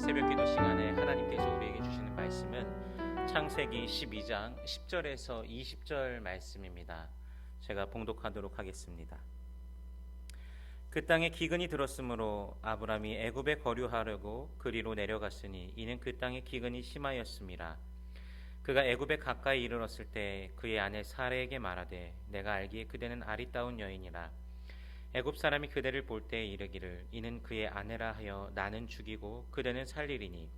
새벽기도 시간에 하나님께서 우리에게 주시는 말씀은 창세기 12장 10절에서 20절 말씀입니다. 제가 봉독하도록 하겠습니다. 그 땅에 기근이 들었으므로 아브람이 애굽에 거류하려고 그리로 내려갔으니 이는 그 땅에 기근이 심하였음이라. 그가 애굽에 가까이 이르렀을 때 그의 아내 사레에게 말하되 내가 알기에 그대는 아리따운 여인이라. 애굽 사람이 그대를 볼 때에 이르기를 이는 그의 아내라 하여 나는 죽이고 그대는 살리리니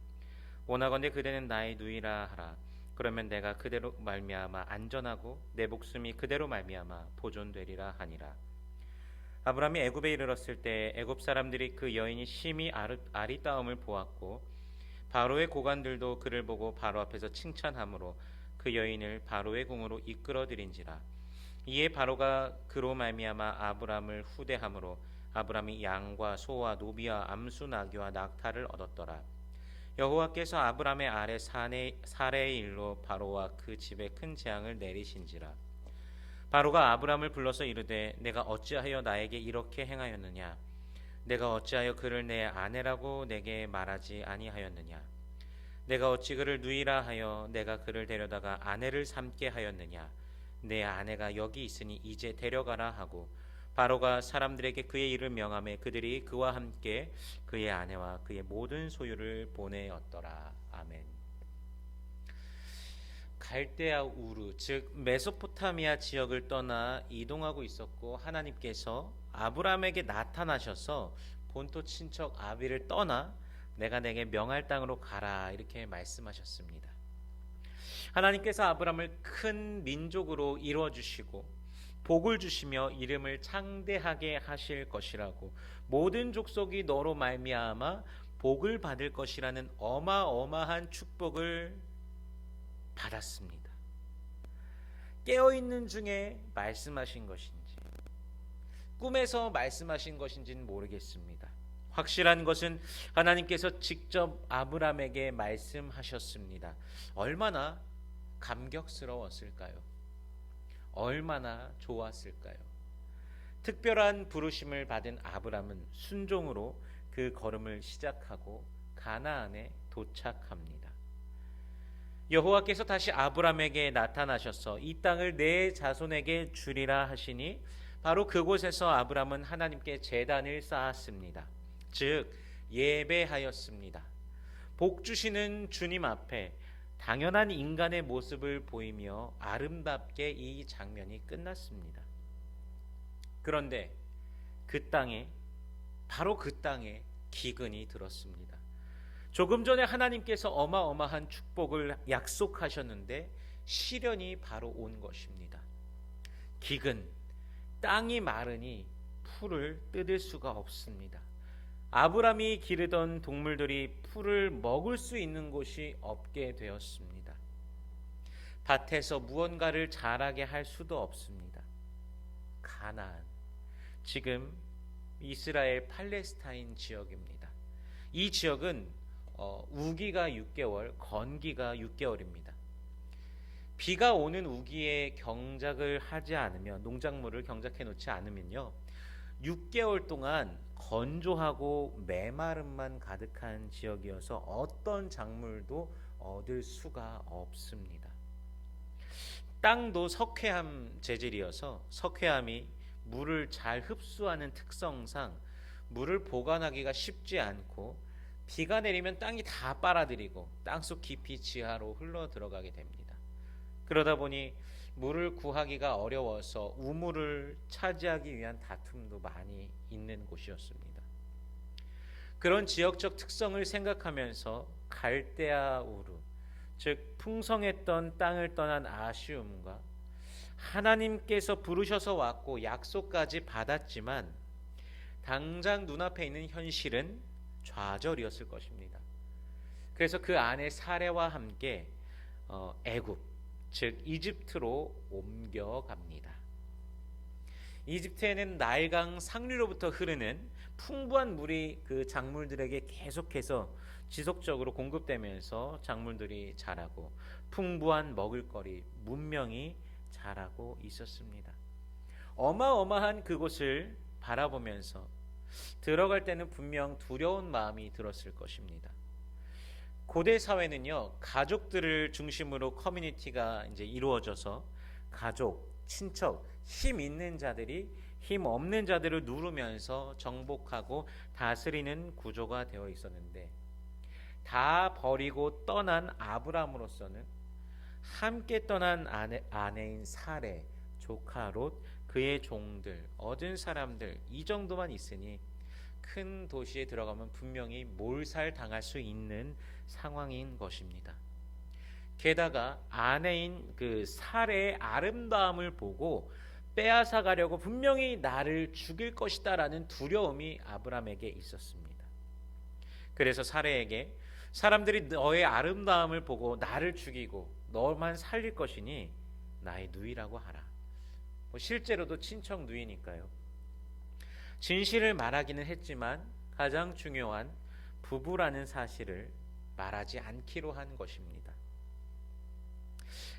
원하건대 그대는 나의 누이라 하라. 그러면 내가 그대로 말미암아 안전하고 내 목숨이 그대로 말미암아 보존되리라 하니라. 아브람이 애굽에 이르렀을 때 애굽 사람들이 그 여인이 심히 아리따움을 보았고 바로의 고관들도 그를 보고 바로 앞에서 칭찬하므로 그 여인을 바로의 궁으로 이끌어들인지라. 이에 바로가 그로 말미암아 아브람을 후대함으로 아브람이 양과 소와 노비와 암수 나귀와 낙타를 얻었더라. 여호와께서 아브람의 아래 사레의 일로 바로와 그 집에 큰 재앙을 내리신지라. 바로가 아브람을 불러서 이르되 내가 어찌하여 나에게 이렇게 행하였느냐. 내가 어찌하여 그를 내 아내라고 내게 말하지 아니하였느냐. 내가 어찌 그를 누이라 하여 내가 그를 데려다가 아내를 삼게 하였느냐. 내 아내가 여기 있으니 이제 데려가라 하고 바로가 사람들에게 그의 일을 명하매 그들이 그와 함께 그의 아내와 그의 모든 소유를 보내었더라. 아멘. 갈대아 우르 즉 메소포타미아 지역을 떠나 이동하고 있었고 하나님께서 아브람에게 나타나셔서 본토 친척 아비를 떠나 내가 내게 명할 땅으로 가라 이렇게 말씀하셨습니다. 하나님께서 아브람을 큰 민족으로 이루어주시고 복을 주시며 이름을 창대하게 하실 것이라고 모든 족속이 너로 말미암아 복을 받을 것이라는 어마어마한 축복을 받았습니다. 깨어있는 중에 말씀하신 것인지 꿈에서 말씀하신 것인지는 모르겠습니다. 확실한 것은 하나님께서 직접 아브람에게 말씀하셨습니다. 얼마나 감격스러웠을까요? 얼마나 좋았을까요? 특별한 부르심을 받은 아브람은 순종으로 그 걸음을 시작하고 가나안에 도착합니다. 여호와께서 다시 아브람에게 나타나셔서 이 땅을 내 자손에게 주리라 하시니 바로 그곳에서 아브람은 하나님께 제단을 쌓았습니다. 즉 예배하였습니다. 복 주시는 주님 앞에 당연한 인간의 모습을 보이며 아름답게 이 장면이 끝났습니다. 그런데 그 땅에 바로 그 땅에 기근이 들었습니다. 조금 전에 하나님께서 어마어마한 축복을 약속하셨는데 시련이 바로 온 것입니다. 기근, 땅이 마르니 풀을 뜯을 수가 없습니다. 아브람이 기르던 동물들이 풀을 먹을 수 있는 곳이 없게 되었습니다. 밭에서 무언가를 자라게 할 수도 없습니다. 가나안, 지금 이스라엘 팔레스타인 지역입니다. 이 지역은 우기가 6개월, 건기가 6개월입니다. 비가 오는 우기에 경작을 하지 않으면 농작물을 경작해 놓지 않으면요 6개월 동안 건조하고 메마름만 가득한 지역이어서 어떤 작물도 얻을 수가 없습니다. 땅도 석회암 재질이어서 석회암이 물을 잘 흡수하는 특성상 물을 보관하기가 쉽지 않고 비가 내리면 땅이 다 빨아들이고 땅속 깊이 지하로 흘러 들어가게 됩니다. 그러다 보니 물을 구하기가 어려워서 우물을 차지하기 위한 다툼도 많이 있는 곳이었습니다. 그런 지역적 특성을 생각하면서 갈대아 우르, 즉 풍성했던 땅을 떠난 아쉬움과 하나님께서 부르셔서 왔고 약속까지 받았지만 당장 눈앞에 있는 현실은 좌절이었을 것입니다. 그래서 그 아내 사레와 함께 애굽 즉 이집트로 옮겨갑니다. 이집트에는 나일강 상류로부터 흐르는 풍부한 물이 그 작물들에게 계속해서 지속적으로 공급되면서 작물들이 자라고 풍부한 먹을거리, 문명이 자라고 있었습니다. 어마어마한 그곳을 바라보면서 들어갈 때는 분명 두려운 마음이 들었을 것입니다. 고대 사회는요, 가족들을 중심으로 커뮤니티가 이제 이루어져서 가족, 친척, 힘 있는 자들이 힘 없는 자들을 누르면서 정복하고 다스리는 구조가 되어 있었는데, 다 버리고 떠난 아브람으로서는 함께 떠난 아내인 사레, 조카 롯, 그의 종들, 얻은 사람들, 이 정도만 있으니 큰 도시에 들어가면 분명히 몰살 당할 수 있는 상황인 것입니다. 게다가 아내인 그 사레의 아름다움을 보고 빼앗아 가려고 분명히 나를 죽일 것이다라는 두려움이 아브람에게 있었습니다. 그래서 사레에게 사람들이 너의 아름다움을 보고 나를 죽이고 너만 살릴 것이니 나의 누이라고 하라. 실제로도 친척 누이니까요. 진실을 말하기는 했지만 가장 중요한 부부라는 사실을 말하지 않기로 한 것입니다.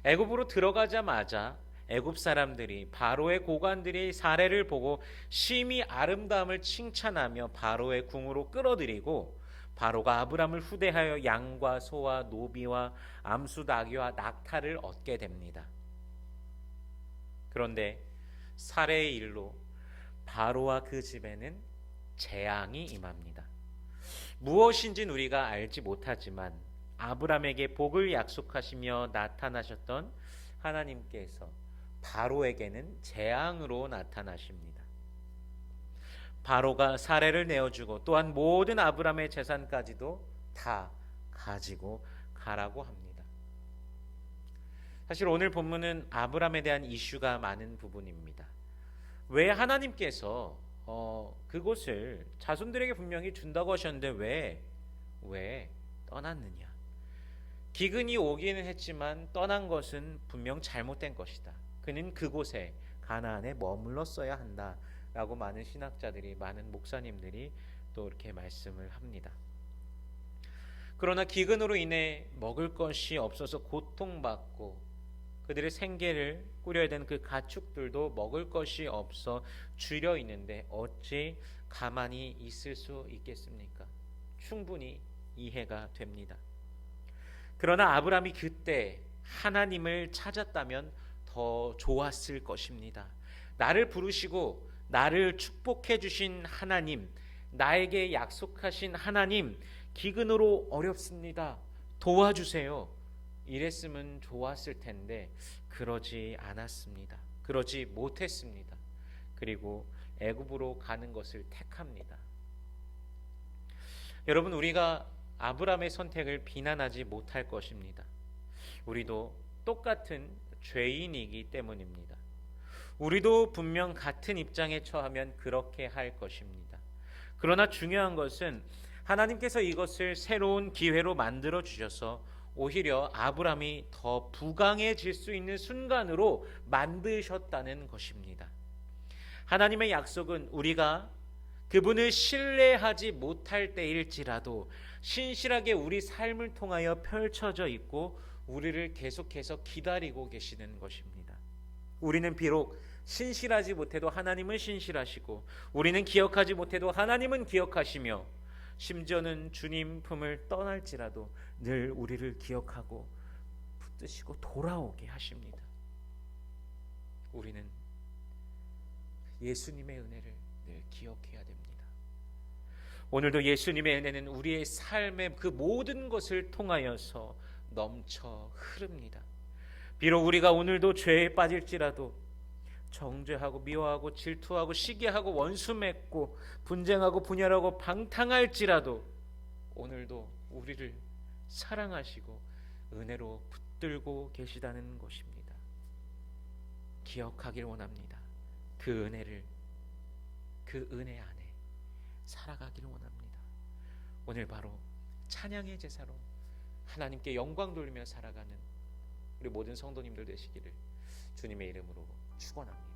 애굽으로 들어가자마자 애굽 사람들이 바로의 고관들이 사례를 보고 심히 아름다움을 칭찬하며 바로의 궁으로 끌어들이고 바로가 아브람을 후대하여 양과 소와 노비와 암수 나귀와 낙타를 얻게 됩니다. 그런데 사례의 일로 바로와 그 집에는 재앙이 임합니다. 무엇인지는 우리가 알지 못하지만 아브람에게 복을 약속하시며 나타나셨던 하나님께서 바로에게는 재앙으로 나타나십니다. 바로가 사례를 내어주고 또한 모든 아브람의 재산까지도 다 가지고 가라고 합니다. 사실 오늘 본문은 아브람에 대한 이슈가 많은 부분입니다. 왜 하나님께서 그곳을 자손들에게 분명히 준다고 하셨는데 왜 떠났느냐? 기근이 오기는 했지만 떠난 것은 분명 잘못된 것이다. 그는 그곳에 가나안에 머물렀어야 한다라고 많은 신학자들이, 많은 목사님들이 또 이렇게 말씀을 합니다. 그러나 기근으로 인해 먹을 것이 없어서 고통받고 그들의 생계를 꾸려야 되는 그 가축들도 먹을 것이 없어 줄여 있는데 어찌 가만히 있을 수 있겠습니까? 충분히 이해가 됩니다. 그러나 아브람이 그때 하나님을 찾았다면 더 좋았을 것입니다. 나를 부르시고 나를 축복해 주신 하나님, 나에게 약속하신 하나님, 기근으로 어렵습니다. 도와주세요. 이랬으면 좋았을 텐데 그러지 않았습니다. 그러지 못했습니다. 그리고 애굽으로 가는 것을 택합니다. 여러분, 우리가 아브람의 선택을 비난하지 못할 것입니다. 우리도 똑같은 죄인이기 때문입니다. 우리도 분명 같은 입장에 처하면 그렇게 할 것입니다. 그러나 중요한 것은 하나님께서 이것을 새로운 기회로 만들어 주셔서 오히려 아브람이 더 부강해질 수 있는 순간으로 만드셨다는 것입니다. 하나님의 약속은 우리가 그분을 신뢰하지 못할 때일지라도 신실하게 우리 삶을 통하여 펼쳐져 있고 우리를 계속해서 기다리고 계시는 것입니다. 우리는 비록 신실하지 못해도 하나님은 신실하시고 우리는 기억하지 못해도 하나님은 기억하시며 심지어는 주님 품을 떠날지라도 늘 우리를 기억하고 붙드시고 돌아오게 하십니다. 우리는 예수님의 은혜를 늘 기억해야 됩니다. 오늘도 예수님의 은혜는 우리의 삶의 그 모든 것을 통하여서 넘쳐 흐릅니다. 비록 우리가 오늘도 죄에 빠질지라도 정죄하고 미워하고 질투하고 시기하고 원수 맺고 분쟁하고 분열하고 방탕할지라도 오늘도 우리를 사랑하시고 은혜로 붙들고 계시다는 것입니다. 기억하길 원합니다. 그 은혜를, 그 은혜 안에 살아가기를 원합니다. 오늘 바로 찬양의 제사로 하나님께 영광 돌리며 살아가는 우리 모든 성도님들 되시기를 주님의 이름으로 축원합니다.